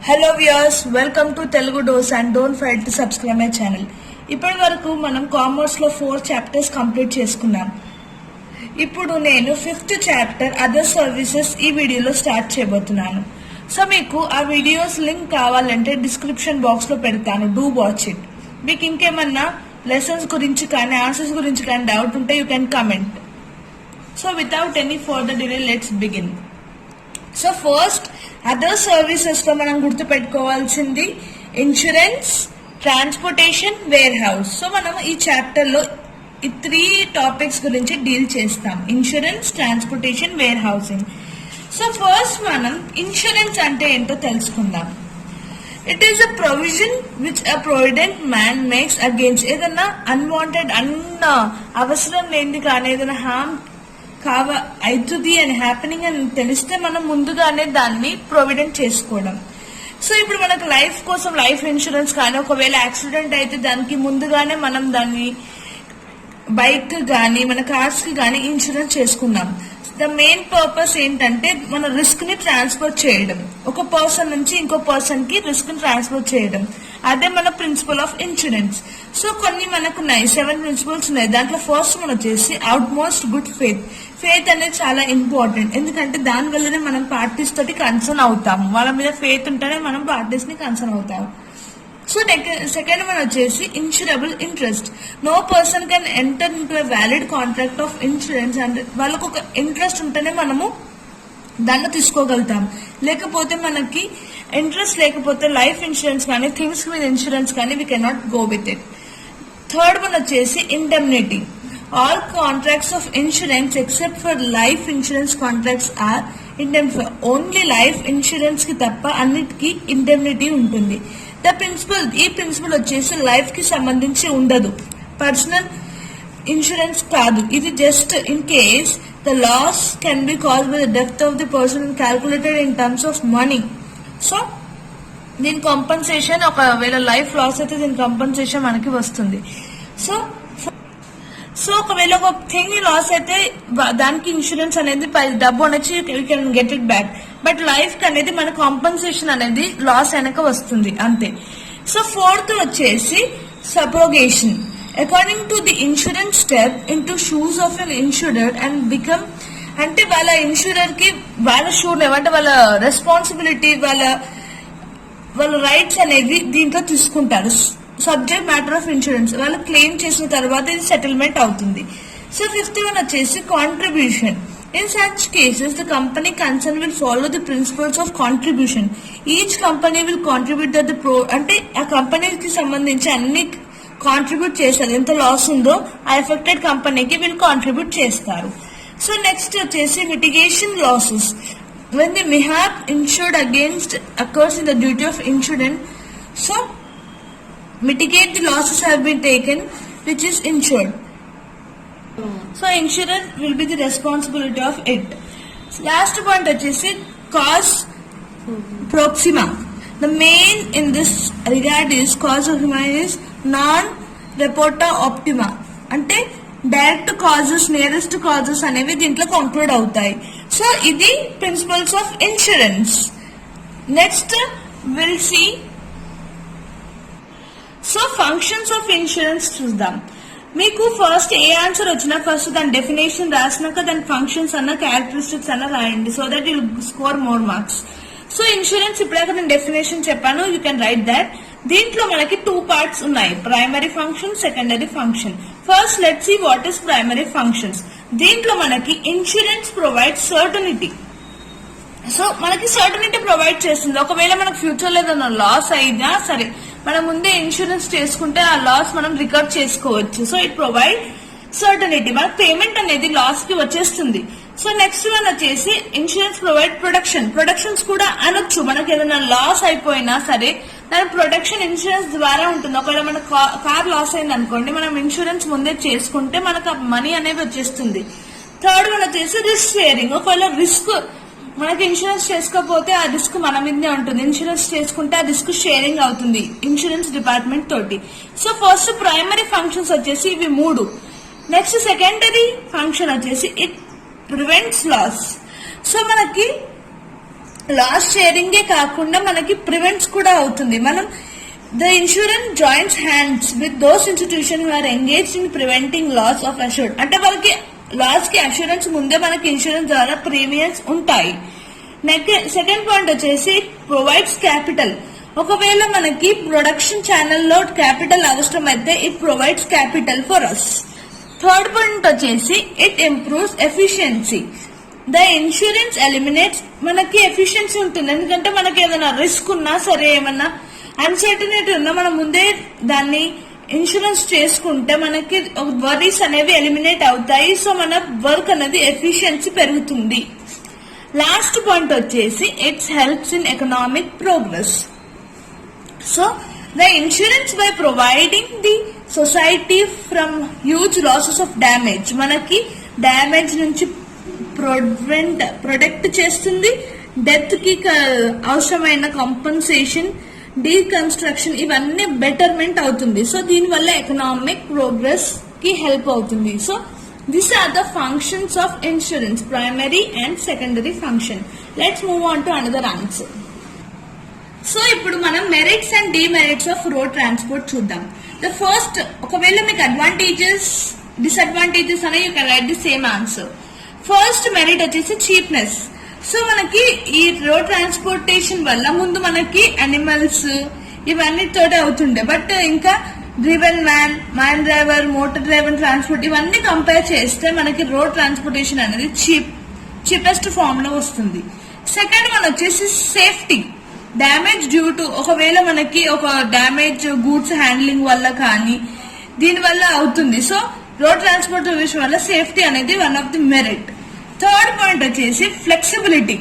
Hello viewers, welcome to Telugu dose and don't forget to subscribe my channel. ఇప్పటి వరకు మనం కామర్స్లో 4 చాప్టర్స్ కంప్లీట్ చేసుకున్నాం. ఇప్పుడు నేను 5th చాప్టర్ అదర్ సర్వీసెస్ ఈ వీడియోలో స్టార్ట్ చేయబోతున్నాను. సో మీకు ఆ వీడియోస్ లింక్ కావాలంటే డిస్క్రిప్షన్ బాక్స్లో పెడతాను. Do watch it. మీకు ఇంకేమన్నా లెసన్స్ గురించి కానీ ఆన్సర్స్ గురించి కానీ డౌట్ ఉంటే you can comment. So without any further delay let's begin. So first other services లో మనం గుర్తు పెట్టుకోవాల్సింది insurance, transportation, warehouse. So మనం ఈ చాప్టర్ లో ఈ 3 టాపిక్స్ గురించి డీల్ చేస్తాం: insurance, transportation, warehousing. So first మనం ఇన్సూరెన్స్ అంటే ఏంటో తెలుసుకుందాం. It is a provision which a provident man makes against ఏదన్నా అన్వాంటెడ్ అవసరం లేనిది కానీ ఏదైనా హార్మ్ అవుతుంది అని హ్యాపెనింగ్ అని తెలిస్తే మనం ముందుగానే దాన్ని ప్రొవిడెంట్ చేసుకోవడం. సో ఇప్పుడు మనకు లైఫ్ కోసం లైఫ్ ఇన్సూరెన్స్ కానీ ఒకవేళ యాక్సిడెంట్ అయితే దానికి ముందుగానే మనం దాన్ని బైక్ కానీ మన కార్స్ కి కానీ ఇన్సూరెన్స్ చేసుకున్నాం. ద మెయిన్ పర్పస్ ఏంటంటే మన రిస్క్ ని ట్రాన్స్ఫర్ చేయడం, ఒక పర్సన్ నుంచి ఇంకో పర్సన్ కి రిస్క్ ని ట్రాన్స్ఫర్ చేయడం. అదే మన ప్రిన్సిపల్ ఆఫ్ ఇన్సూరెన్స్. సో కొన్ని మనకు 7 ప్రిన్సిపల్స్ ఉన్నాయి. దాంట్లో ఫస్ట్ మనం వచ్చేసి out most good faith. Faith అనేది చాలా ఇంపార్టెంట్, ఎందుకంటే దాని వల్లనే మనం పార్టీస్ తోటి కన్సర్న్ అవుతాము. వాళ్ళ మీద ఫెయిత్ ఉంటేనే మనం పార్టీస్ ని కన్సర్న్ అవుతాము. సో సెకండ్ వన్ వచ్చేసి insurable interest. No person can enter into a valid contract of insurance. అంటే వాళ్ళకు ఒక ఇంట్రెస్ట్ ఉంటేనే మనము దాన్ని తీసుకోగలుగుతాం. లేకపోతే మనకి ఇంట్రెస్ట్ లేకపోతే లైఫ్ ఇన్సూరెన్స్ కానీ థింగ్స్ మీద ఇన్సూరెన్స్ కానీ we cannot go with it. Third one వచ్చేసి indemnity. All contracts of insurance except for life insurance contracts are indemnify. Only life insurance కి తప్ప అన్నిటికీ ఇండెమ్నిటీ ఉంటుంది. ఈ ప్రిన్సిపల్ వచ్చేసి లైఫ్ కి సంబంధించి ఉండదు, పర్సనల్ ఇన్సూరెన్స్ కాదు. ఇది just in case the loss can be caused by the death of the person calculated in terms of money. So దీని కంపన్సేషన్, ఒకవేళ లైఫ్ లాస్ అయితే దీని కంపన్సేషన్ మనకి వస్తుంది. సో ఒకవేళ ఒక థింగ్ లాస్ అయితే దానికి ఇన్సూరెన్స్ అనేది డబ్బు అనేది you can get it back. But life కి అనేది మన కాంపన్సేషన్ అనేది లాస్ వెనక వస్తుంది అంతే. సో ఫోర్త్ వచ్చేసి subrogation. According to the insurance step in to shoes of an insured and become. అంటే వాళ్ళ ఇన్సూరర్ కి వాళ్ళ షూర్ అంటే వాళ్ళ రెస్పాన్సిబిలిటీ, వాళ్ళ రైట్స్ అనేవి దీంట్లో తీసుకుంటారు. సబ్జెక్ట్ మ్యాటర్ ఆఫ్ ఇన్సూరెన్స్ వాళ్ళు క్లెయిమ్ చేసిన తర్వాత ఇది సెటిల్మెంట్ అవుతుంది. సో ఫిఫ్త్ వన్ వచ్చేసి contribution. In such cases, the company concerned will follow the principles of contribution. Each company will contribute that అంటే ఆ కంపెనీకి సంబంధించి అన్ని కాంట్రిబ్యూట్ చేస్తారు. ఎంత లాస్ ఉందో ఆ ఎఫెక్టెడ్ కంపెనీకి వీళ్ళు కాంట్రిబ్యూట్ చేస్తారు. సో నెక్స్ట్ వచ్చేసి mitigation losses. When the mishap insured against occurs in the duty of insurance, so mitigate the losses have been taken which is insured. So insurer will be the responsibility of it. Last point వచ్చేసి cause proxima. The main in this regard is cause proxima is non reporta optima. అంటే direct causes, nearest causes అనేవి దీంట్లో conclude అవుతాయి. So ఇది principles of insurance. Next will see so functions of insurance చూద్దాం. మీకు first ఏ answer వచ్చినా first దాని డెఫినేషన్ రాసినాక దాని ఫంక్షన్స్ అన్న క్యారెక్టరిస్టిక్స్ అన్న రాయండి, so that you score more marks. So insurance ఇప్పుడాక నేను డెఫినేషన్ చెప్పాను, యూ కెన్ రైట్ దాట్. దీంట్లో మనకి 2 పార్ట్స్ ఉన్నాయి: primary function, secondary function. First let's see what is primary functions. దీంట్లో మనకి ఇన్సూరెన్స్ ప్రొవైడ్ సర్టనిటీ. సో మనకి సర్టనిటీ ప్రొవైడ్ చేస్తుంది. ఒకవేళ మనకు ఫ్యూచర్ లో ఏదైనా లాస్ అయినా సరే మనం ముందే ఇన్సూరెన్స్ చేసుకుంటే ఆ లాస్ మనం రికవర్ చేసుకోవచ్చు. So it provide certainty. మనకు పేమెంట్ అనేది లాస్ కి వచ్చేస్తుంది. సో నెక్స్ట్ వన్ వచ్చేసి ఇన్సూరెన్స్ ప్రొవైడ్ ప్రొడక్షన్స్ కూడా అనొచ్చు. మనకి ఏదైనా లాస్ అయిపోయినా సరే దాని ప్రొటెక్షన్ ఇన్సూరెన్స్ ద్వారా ఉంటుంది. ఒకవేళ మన కార్ లాస్ అయింది అనుకోండి, మనం ఇన్సూరెన్స్ ముందే చేసుకుంటే మనకు ఆ మనీ అనేది వచ్చేస్తుంది. థర్డ్ వన్ వచ్చేసి రిస్క్ షేరింగ్. ఒకవేళ రిస్క్ మనకి ఇన్సూరెన్స్ చేసుకోకపోతే ఆ రిస్క్ మన మీదే ఉంటుంది, ఇన్సూరెన్స్ చేసుకుంటే ఆ రిస్క్ షేరింగ్ అవుతుంది ఇన్సూరెన్స్ డిపార్ట్మెంట్ తోటి. సో ఫస్ట్ ప్రైమరీ ఫంక్షన్స్ వచ్చేసి ఇవి 3. నెక్స్ట్ సెకండరీ ఫంక్షన్ వచ్చేసి ఇట్ ప్రివెంట్స్ లాస్. సో మనకి లాస్ షేరింగే కాకుండా మనకి ప్రివెంట్స్ కూడా అవుతుంది. మనం the insurance joints hands with those institution who are engaged in preventing loss of assured. అంటే వాళ్ళకి లాస్ కి అష్యూరెన్స్ ముందే మనకి ఇన్సూరెన్స్ ద్వారా ప్రీమియమ్స్ ఉంటాయి. సెకండ్ పాయింట్ వచ్చేసి ప్రొవైడ్స్ క్యాపిటల్. ఒకవేళ మనకి ప్రొడక్షన్ ఛానల్లో క్యాపిటల్ అవసరం అయితే it provides capital for us. Third point వచ్చేసి it improves efficiency. The insurance eliminates. మనకి ఎఫిషియన్సీ ఉంటుంది, ఎందుకంటే మనకి ఏదైనా రిస్క్ ఉన్నా సరే, ఏమన్నా అన్సర్టనిటీ ఉన్నా మనం ముందే దాన్ని ఇన్సూరెన్స్ చేసుకుంటే మనకి వరీస్ అనేవి ఎలిమినేట్ అవుతాయి. సో మన వర్క్ అనేది ఎఫిషియన్సీ పెరుగుతుంది. లాస్ట్ పాయింట్ వచ్చేసి it's helps in economic progress. So the insurance by providing the society from huge losses of damage. మనకి డ్యామేజ్ నుంచి ప్రొటెక్ట్ చేస్తుంది. డెత్ కి అవసరమైన కాంపన్సేషన్, డీకన్స్ట్రక్షన్ ఇవన్నీ బెటర్మెంట్ అవుతుంది. సో దీనివల్ల ఎకనామిక్ ప్రోగ్రెస్ కి హెల్ప్ అవుతుంది. So these are the functions of insurance, primary and secondary function. Let's move on to another answer. So ఇప్పుడు మనం merits and demerits of road transport చూద్దాం. The first, ఒకవేళ మీకు advantages disadvantages అనే you can write the same answer. First merit వచ్చేసి చీప్నెస్. So మనకి ఈ road transportation వల్ల ముందు మనకి అనిమల్స్ ఇవన్నీతోటే అవుతుండే, బట్ ఇంకా driven man driver, motor driver transport ఇవన్నీ కంపేర్ చేస్తే మనకి రోడ్ ట్రాన్స్పోర్టేషన్ అనేది చీపెస్ట్ ఫామ్ లో వస్తుంది. సెకండ్ వన్ వచ్చేసి సేఫ్టీ. డ్యామేజ్ డ్యూ టు, ఒకవేళ మనకి ఒక డ్యామేజ్ గూడ్స్ హ్యాండ్లింగ్ వల్ల కానీ దీని వల్ల అవుతుంది. సో రోడ్ ట్రాన్స్పోర్టేషన్ వల్ల సేఫ్టీ అనేది one of the merit. Third point వచ్చేసి ఫ్లెక్సిబిలిటీ.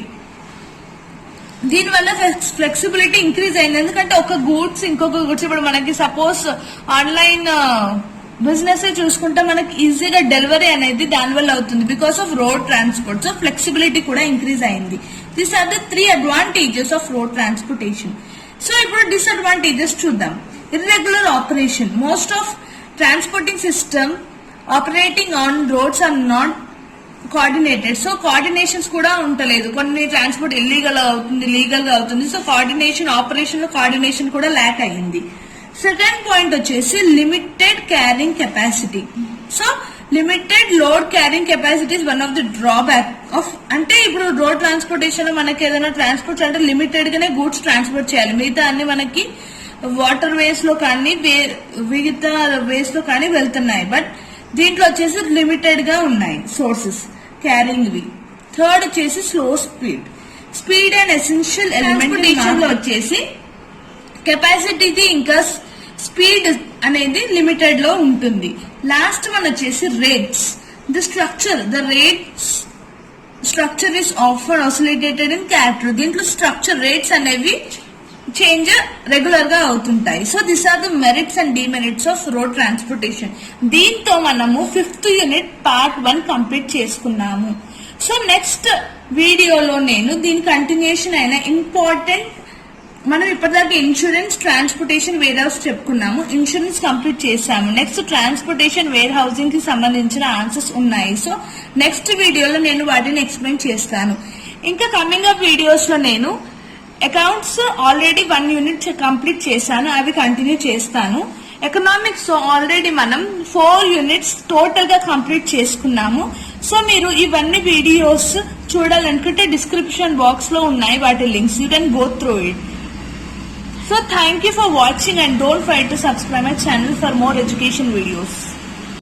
దీనివల్ల ఫ్లెక్సిబిలిటీ ఇంక్రీజ్ అయింది, ఎందుకంటే ఒక గూడ్స్ ఇంకొక గూడ్స్ ఇప్పుడు మనకి సపోజ్ ఆన్లైన్ బిజినెస్ చూసుకుంటే మనకి ఈజీగా డెలివరీ అనేది దానివల్ల అవుతుంది because of road transport. So flexibility కూడా ఇంక్రీజ్ అయింది. These are the 3 advantages of road transportation. So ఇప్పుడు డిసడ్వాంటేజెస్ చూద్దాం. Irregular operation. Most of transporting system operating on roads are not coordinated. So coordinations కూడా ఉండలేదు. కొన్ని ట్రాన్స్పోర్ట్ ఇల్లీగల్ అవుతుంది, legal గా అవుతుంది. సో కోఆర్డినేషన్, ఆపరేషన్ లో కోఆర్డినేషన్ కూడా ల్యాక్ అయ్యింది. సెకండ్ పాయింట్ వచ్చేసి limited carrying capacity. So limited load carrying capacity is one of the drawback of, అంటే ఇప్పుడు రోడ్ ట్రాన్స్పోర్టేషన్ లో మనకి ఏదైనా ట్రాన్స్పోర్ట్ అంటే లిమిటెడ్ గానే గూడ్స్ ట్రాన్స్పోర్ట్ చేయాలి. మిగతా అన్ని మనకి వాటర్ వేస్ లో కానీ మిగతా వేస్ లో కానీ వెళ్తున్నాయి, బట్ దీంట్లో వచ్చేసి లిమిటెడ్ గా ఉన్నాయి సోర్సెస్ క్యారింగ్ వి. థర్డ్ వచ్చేసి slow speed and essential element లో వచ్చేసి కెపాసిటీది ఇంకా స్పీడ్ అనేది లిమిటెడ్ లో ఉంటుంది. లాస్ట్ వన్ వచ్చేసి rates. The rates structure is offer oscillated in character. దీంట్లో స్ట్రక్చర్ రేట్స్ అనేవి చేంజ్ రెగ్యులర్ గా అవుతుంటాయి. So this are the merits and demerits of road transportation. దీంతో మనము 5th యూనిట్ పార్ట్ 1 కంప్లీట్ చేసుకున్నాము. సో నెక్స్ట్ వీడియోలో నేను దీని కంటిన్యూషన్ అయిన ఇంపార్టెంట్, మనం ఇప్పటిదాకా ఇన్సూరెన్స్, ట్రాన్స్పోర్టేషన్, వేర్ హౌస్ చెప్పుకున్నాము. ఇన్సూరెన్స్ కంప్లీట్ చేసాము. నెక్స్ట్ ట్రాన్స్పోర్టేషన్, వేర్ హౌసింగ్ కి సంబంధించిన ఆన్సర్స్ ఉన్నాయి. సో నెక్స్ట్ వీడియోలో నేను వాటిని ఎక్స్ప్లెయిన్ చేస్తాను. ఇంకా కమింగ్ అప్ వీడియోస్ లో నేను అకౌంట్స్ ఆల్రెడీ 1 యూనిట్ కంప్లీట్ చేశాను, అవి కంటిన్యూ చేస్తాను. ఎకనామిక్స్ ఆల్రెడీ మనం 4 యూనిట్స్ టోటల్ గా కంప్లీట్ చేసుకున్నాము. సో మీరు ఇవన్నీ వీడియోస్ చూడాలనుకుంటే డిస్క్రిప్షన్ బాక్స్ లో ఉన్నాయి వాటి links, you can go through it. So thank you for watching and don't forget to subscribe my channel for more education videos.